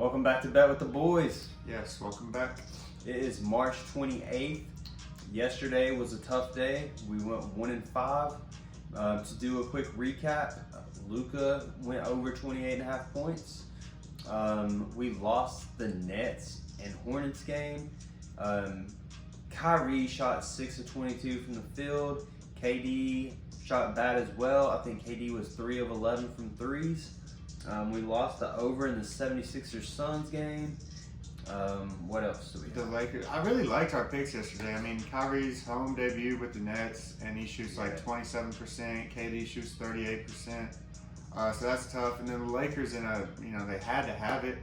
Welcome back to Bet with the Boys. Yes, welcome back. It is March 28th. Yesterday was a tough day. We went 1-5. To do a quick recap, Luka went over 28.5 points. We lost the Nets and Hornets game. Kyrie shot 6 of 22 from the field. KD shot bad as well. I think KD was 3 of 11 from threes. We lost the over in the 76ers Suns game. What else do we have? The Lakers. I really liked our picks yesterday. I mean, Kyrie's home debut with the Nets, and he shoots like 27%. KD shoots 38%. So that's tough. And then the Lakers, they had to have it.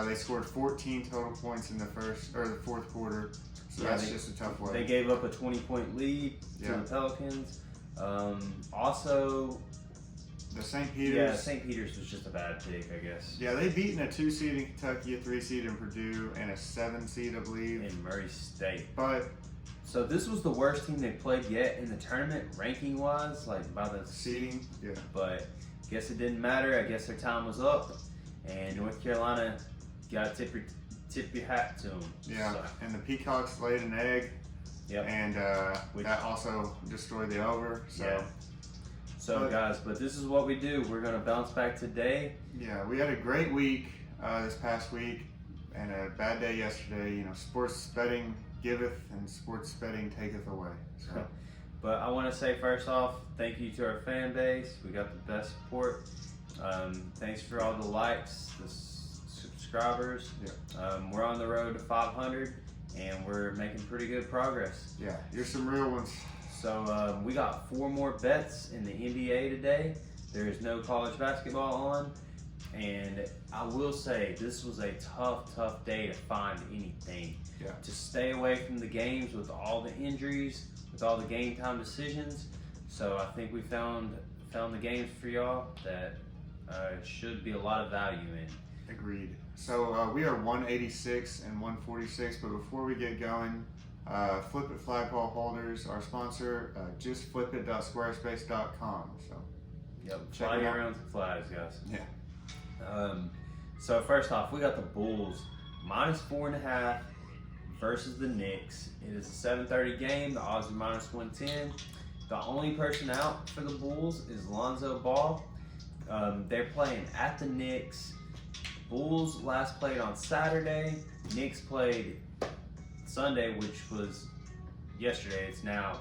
They scored 14 total points in the fourth quarter. So that's just a tough one. They gave up a 20-point lead to the Pelicans. Also, the St. Peter's. Yeah, St. Peter's was just a bad pick, I guess. Yeah, they've beaten a 2 seed in Kentucky, a 3 seed in Purdue, and a 7 seed, I believe, in Murray State. So this was the worst team they played yet in the tournament, ranking-wise, like by the seeding. Yeah. But I guess it didn't matter. I guess their time was up, and North Carolina got to tip your hat to them. Yeah, and the Peacocks laid an egg. Yep. And that also destroyed the over. So guys, but this is what we do. We're going to bounce back today. Yeah, we had a great week this past week and a bad day yesterday. You know, sports betting giveth and sports betting taketh away. So. But I want to say first off, thank you to our fan base. We got the best support. Thanks for all the likes, the subscribers. Yeah. We're on the road to 500 and we're making pretty good progress. Yeah, here's some real ones. So we got 4 more bets in the NBA today. There is no college basketball on. And I will say this was a tough day to find anything. Yeah. To stay away from the games with all the injuries, with all the game time decisions. So I think we found the games for y'all that should be a lot of value in. Agreed. So we are 186 and 146, but before we get going, Flip It flagpole holders, our sponsor, justflipit.squarespace.com. So, fly your own flags, guys. Yeah. So first off, we got the Bulls -4.5 versus the Knicks. It is a 7:30 game. The odds are -110. The only person out for the Bulls is Lonzo Ball. They're playing at the Knicks. Bulls last played on Saturday. Knicks played Sunday, which was yesterday. It's now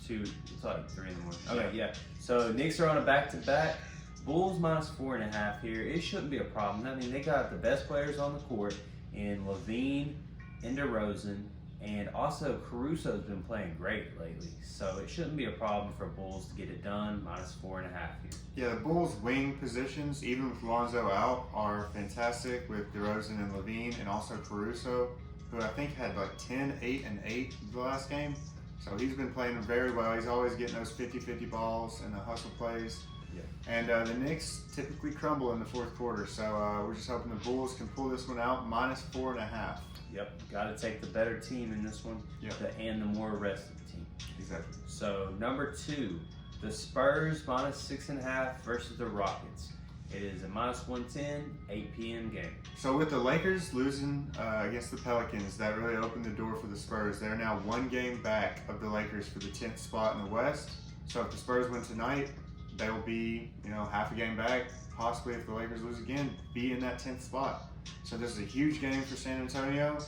it's like 3 in the morning. Okay, yeah. So Knicks are on a back-to-back. Bulls -4.5 here. It shouldn't be a problem. I mean, they got the best players on the court in Levine and DeRozan, and also Caruso's been playing great lately. So it shouldn't be a problem for Bulls to get it done. -4.5 here. Yeah, the Bulls' wing positions, even with Lonzo out, are fantastic with DeRozan and Levine, and also Caruso, who I think had like 10, 8, and 8 the last game. So he's been playing very well. He's always getting those 50-50 balls and the hustle plays. Yeah. And the Knicks typically crumble in the fourth quarter. So we're just hoping the Bulls can pull this one out -4.5. Yep, got to take the better team in this one. Yep. And the more rested team. Exactly. So number 2, the Spurs -6.5 versus the Rockets. It is a -110, 8 p.m. game. So with the Lakers losing against the Pelicans, that really opened the door for the Spurs. They're now 1 game back of the Lakers for the 10th spot in the West. So if the Spurs win tonight, they will be, half a game back. Possibly if the Lakers lose again, be in that 10th spot. So this is a huge game for San Antonio,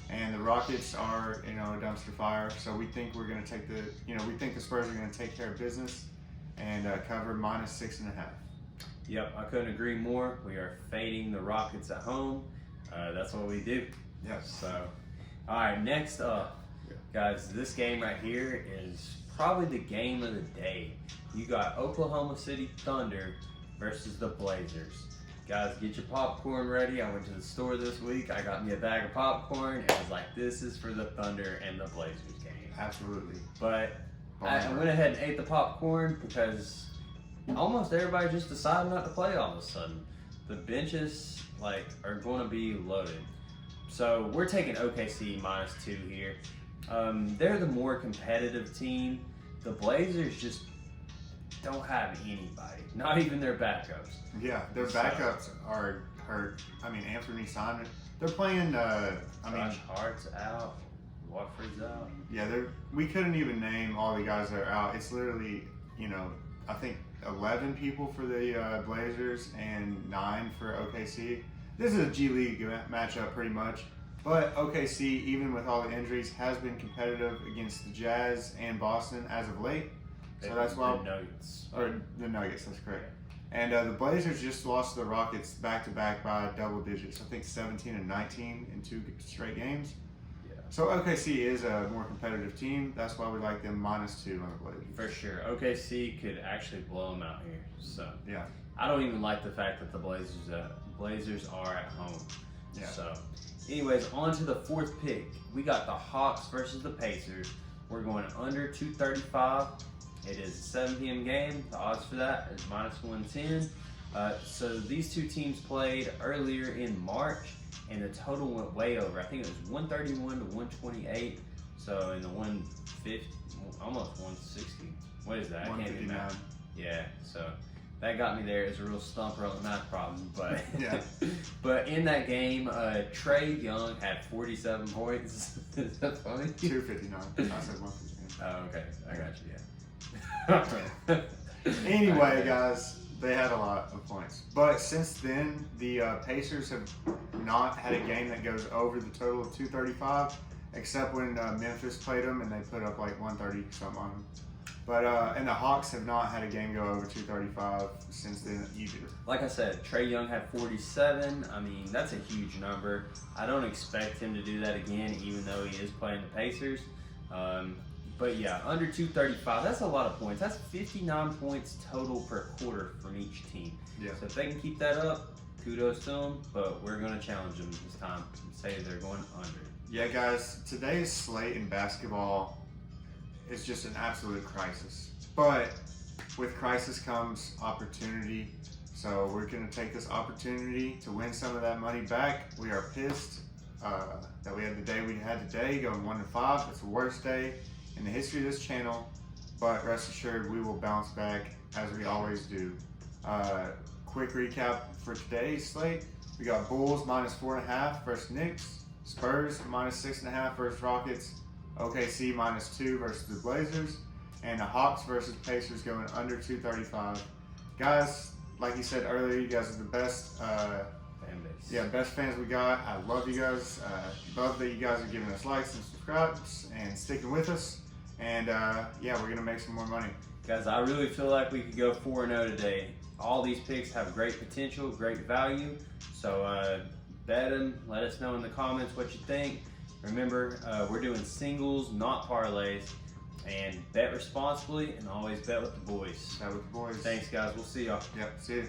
and the Rockets are, a dumpster fire. So we think we're going to take we think the Spurs are going to take care of business and cover -6.5. Yep, I couldn't agree more. We are fading the Rockets at home. That's what we do. Yes. So, all right, next up, guys, this game right here is probably the game of the day. You got Oklahoma City Thunder versus the Blazers. Guys, get your popcorn ready. I went to the store this week. I got me a bag of popcorn and was like, this is for the Thunder and the Blazers game. Absolutely. But I went ahead and ate the popcorn because almost everybody just decided not to play all of a sudden. The benches are going to be loaded. So we're taking OKC -2 here. They're the more competitive team. The Blazers just don't have anybody, not even their backups. Yeah, their backups are hurt. I mean, Anthony Simon. They're playing. Josh Hart's out. Watford's out. Yeah, we couldn't even name all the guys that are out. It's literally, I think 11 people for the Blazers and 9 for OKC. This is a G League matchup pretty much. But OKC, even with all the injuries, has been competitive against the Jazz and Boston as of late. So that's why. The Nuggets. Or the Nuggets, that's correct. And the Blazers just lost to the Rockets back-to-back by double digits. I think 17 and 19 in 2 straight games. Yeah. So OKC is a more competitive team. That's why we like them -2 on the Blazers. For sure. OKC could actually blow them out here. So Yeah. I don't even like the fact that the Blazers are at home. Yeah. So anyways, on to the 4th pick. We got the Hawks versus the Pacers. We're going under 235. It is a 7 p.m. game. The odds for that is -110. So these two teams played earlier in March, and the total went way over. I think it was 131 to 128. So in the 150, almost 160. What is that? I can't even math. Yeah. So that got me there. It's a real stumper on the math problem, but Yeah. But in that game, Trae Young had 47 points. Is that funny? 259. I said 159. Oh, okay. I got you. Yeah. Anyway, guys, they had a lot of points. But since then, the Pacers have not had a game that goes over the total of 235, except when Memphis played them and they put up like 130 something on them. But and the Hawks have not had a game go over 235 since then either. Like I said, Trae Young had 47. I mean, that's a huge number. I don't expect him to do that again, even though he is playing the Pacers. But yeah, under 235, that's a lot of points. That's 59 points total per quarter from each team. Yeah. So if they can keep that up, kudos to them. But we're going to challenge them this time and say they're going under. Yeah, guys, today's slate in basketball is just an absolute crisis. But with crisis comes opportunity. So we're going to take this opportunity to win some of that money back. We are pissed that we had the day we had today, going 1-5. It's the worst day in the history of this channel, but rest assured we will bounce back as we always do. Quick recap for today's slate. We got Bulls -4.5 versus Knicks, Spurs -6.5 versus Rockets, OKC -2 versus the Blazers, and the Hawks versus Pacers going under 235. Guys, like you said earlier, you guys are the best Fan base. yeah, best fans we got. I love you guys. Love that you guys are giving us likes and subscribes and sticking with us. And yeah, we're gonna make some more money. Guys, I really feel like we could go 4-0 today. All these picks have great potential, great value. So bet them. Let us know in the comments what you think. Remember, we're doing singles, not parlays. And bet responsibly and always bet with the boys. Bet with the boys. Thanks, guys. We'll see y'all. Yep, see you.